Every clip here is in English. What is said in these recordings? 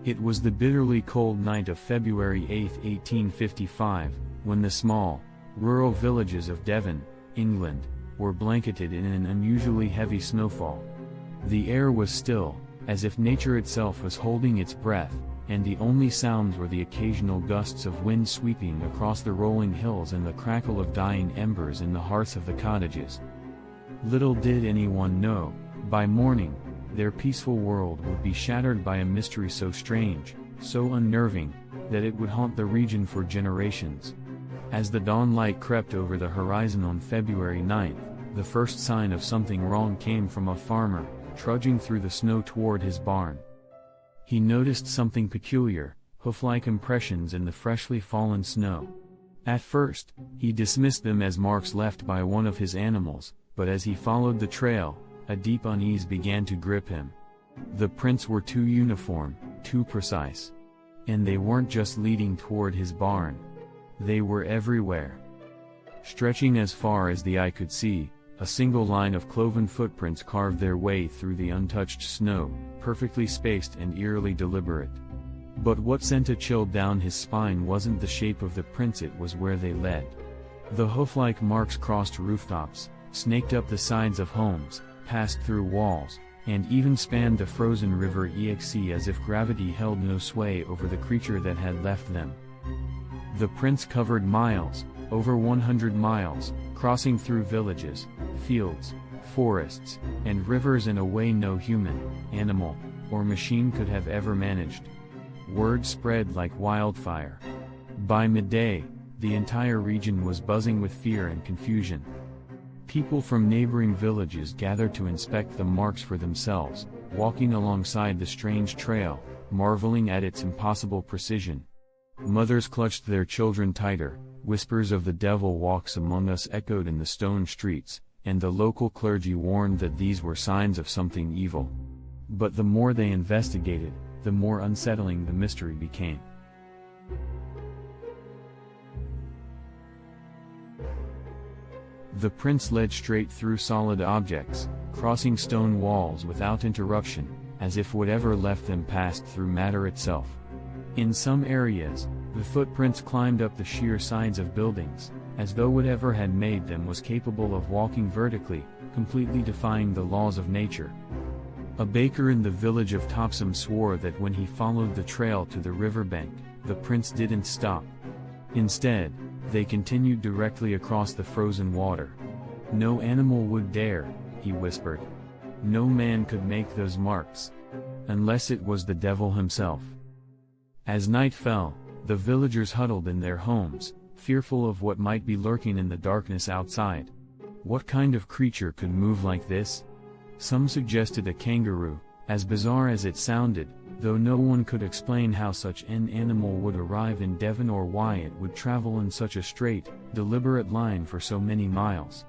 It was the bitterly cold night of February 8, 1855, when the small, rural villages of Devon, England, were blanketed in an unusually heavy snowfall. The air was still, as if nature itself was holding its breath, and the only sounds were the occasional gusts of wind sweeping across the rolling hills and the crackle of dying embers in the hearths of the cottages. Little did anyone know, by morning, their peaceful world would be shattered by a mystery so strange, so unnerving, that it would haunt the region for generations. As the dawn light crept over the horizon on February 9th, the first sign of something wrong came from a farmer, trudging through the snow toward his barn. He noticed something peculiar, hoof-like impressions in the freshly fallen snow. At first, he dismissed them as marks left by one of his animals, but as he followed the trail, a deep unease began to grip him. The prints were too uniform, too precise. And they weren't just leading toward his barn. They were everywhere. Stretching as far as the eye could see, a single line of cloven footprints carved their way through the untouched snow, perfectly spaced and eerily deliberate. But what sent a chill down his spine wasn't the shape of the prints, it was where they led. The hoof-like marks crossed rooftops, snaked up the sides of homes, passed through walls, and even spanned the frozen river as if gravity held no sway over the creature that had left them. The prints covered miles, over 100 miles, crossing through villages, fields, forests, and rivers in a way no human, animal, or machine could have ever managed. Word spread like wildfire. By midday, the entire region was buzzing with fear and confusion. People from neighboring villages gathered to inspect the marks for themselves, walking alongside the strange trail, marveling at its impossible precision. Mothers clutched their children tighter, whispers of the devil walks among us echoed in the stone streets, and the local clergy warned that these were signs of something evil. But the more they investigated, the more unsettling the mystery became. The prints led straight through solid objects, crossing stone walls without interruption, as if whatever left them passed through matter itself. In some areas, the footprints climbed up the sheer sides of buildings, as though whatever had made them was capable of walking vertically, completely defying the laws of nature. A baker in the village of Topsham swore that when he followed the trail to the riverbank, the prints didn't stop. Instead, they continued directly across the frozen water. No animal would dare, he whispered. No man could make those marks. Unless it was the devil himself. As night fell, the villagers huddled in their homes, fearful of what might be lurking in the darkness outside. What kind of creature could move like this? Some suggested a kangaroo, as bizarre as it sounded, though no one could explain how such an animal would arrive in Devon or why it would travel in such a straight, deliberate line for so many miles.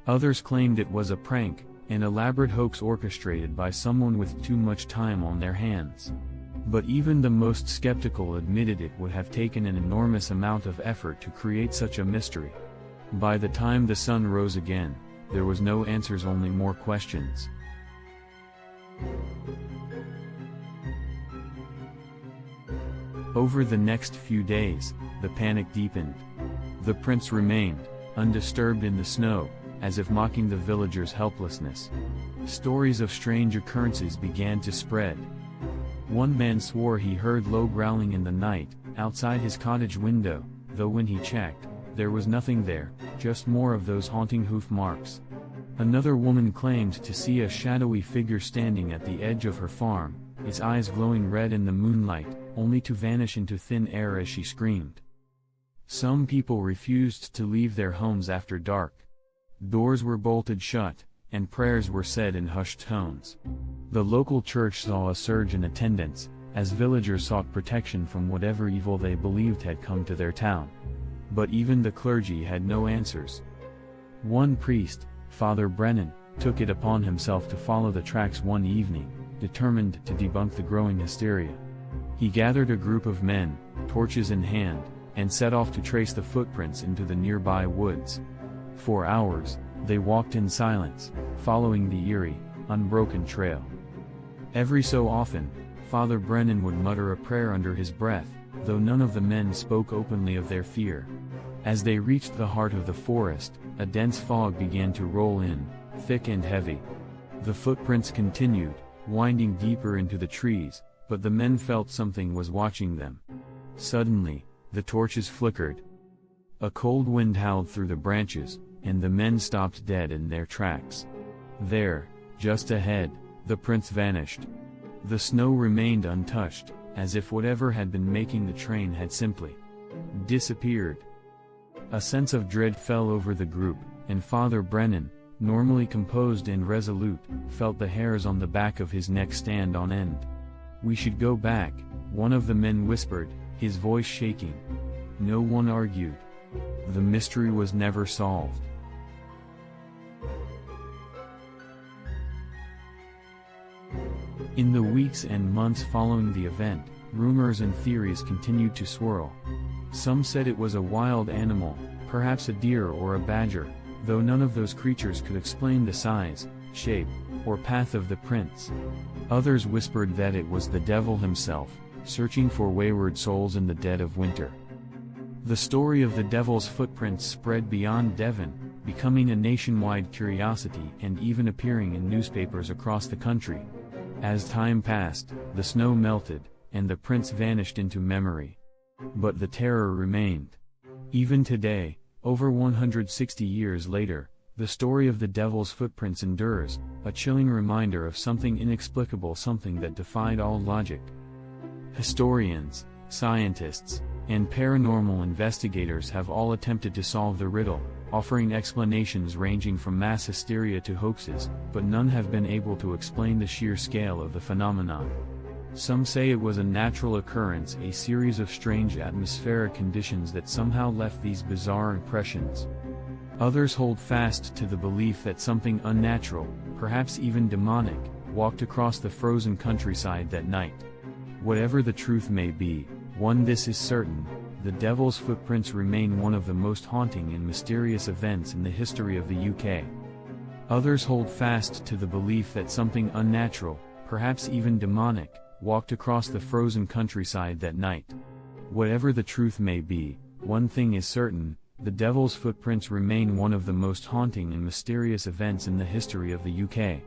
Others claimed it was a prank, an elaborate hoax orchestrated by someone with too much time on their hands. But even the most skeptical admitted it would have taken an enormous amount of effort to create such a mystery. By the time the sun rose again, there was no answers, only more questions. Over the next few days, the panic deepened. The prints remained, undisturbed in the snow, as if mocking the villagers' helplessness. Stories of strange occurrences began to spread. One man swore he heard low growling in the night, outside his cottage window, though when he checked, there was nothing there, just more of those haunting hoof marks. Another woman claimed to see a shadowy figure standing at the edge of her farm, its eyes glowing red in the moonlight, only to vanish into thin air as she screamed. Some people refused to leave their homes after dark. Doors were bolted shut, and prayers were said in hushed tones. The local church saw a surge in attendance, as villagers sought protection from whatever evil they believed had come to their town. But even the clergy had no answers. One priest, Father Brennan, took it upon himself to follow the tracks one evening, determined to debunk the growing hysteria. He gathered a group of men, torches in hand, and set off to trace the footprints into the nearby woods. For hours, they walked in silence, following the eerie, unbroken trail. Every so often, Father Brennan would mutter a prayer under his breath, though none of the men spoke openly of their fear. As they reached the heart of the forest, a dense fog began to roll in, thick and heavy. The footprints continued, winding deeper into the trees, but the men felt something was watching them. Suddenly, the torches flickered. A cold wind howled through the branches, and the men stopped dead in their tracks. There, just ahead, the prints vanished. The snow remained untouched, as if whatever had been making the train had simply disappeared. A sense of dread fell over the group, and Father Brennan, normally composed and resolute, felt the hairs on the back of his neck stand on end. "We should go back," one of the men whispered, his voice shaking. No one argued. The mystery was never solved. In the weeks and months following the event, rumors and theories continued to swirl. Some said it was a wild animal, perhaps a deer or a badger, though none of those creatures could explain the size, shape, or path of the prints. Others whispered that it was the devil himself, searching for wayward souls in the dead of winter. The story of the devil's footprints spread beyond Devon, becoming a nationwide curiosity and even appearing in newspapers across the country. As time passed, the snow melted, and the prints vanished into memory. But the terror remained. Even today, over 160 years later, the story of the devil's footprints endures, a chilling reminder of something inexplicable, something that defied all logic. Historians, scientists, and paranormal investigators have all attempted to solve the riddle, offering explanations ranging from mass hysteria to hoaxes, but none have been able to explain the sheer scale of the phenomenon. Some say it was a natural occurrence, a series of strange atmospheric conditions that somehow left these bizarre impressions. Others hold fast to the belief that something unnatural, perhaps even demonic, walked across the frozen countryside that night. Whatever the truth may be, this is certain: the devil's footprints remain one of the most haunting and mysterious events in the history of the UK. Others hold fast to the belief that something unnatural, perhaps even demonic, walked across the frozen countryside that night. Whatever the truth may be, one thing is certain: the devil's footprints remain one of the most haunting and mysterious events in the history of the UK.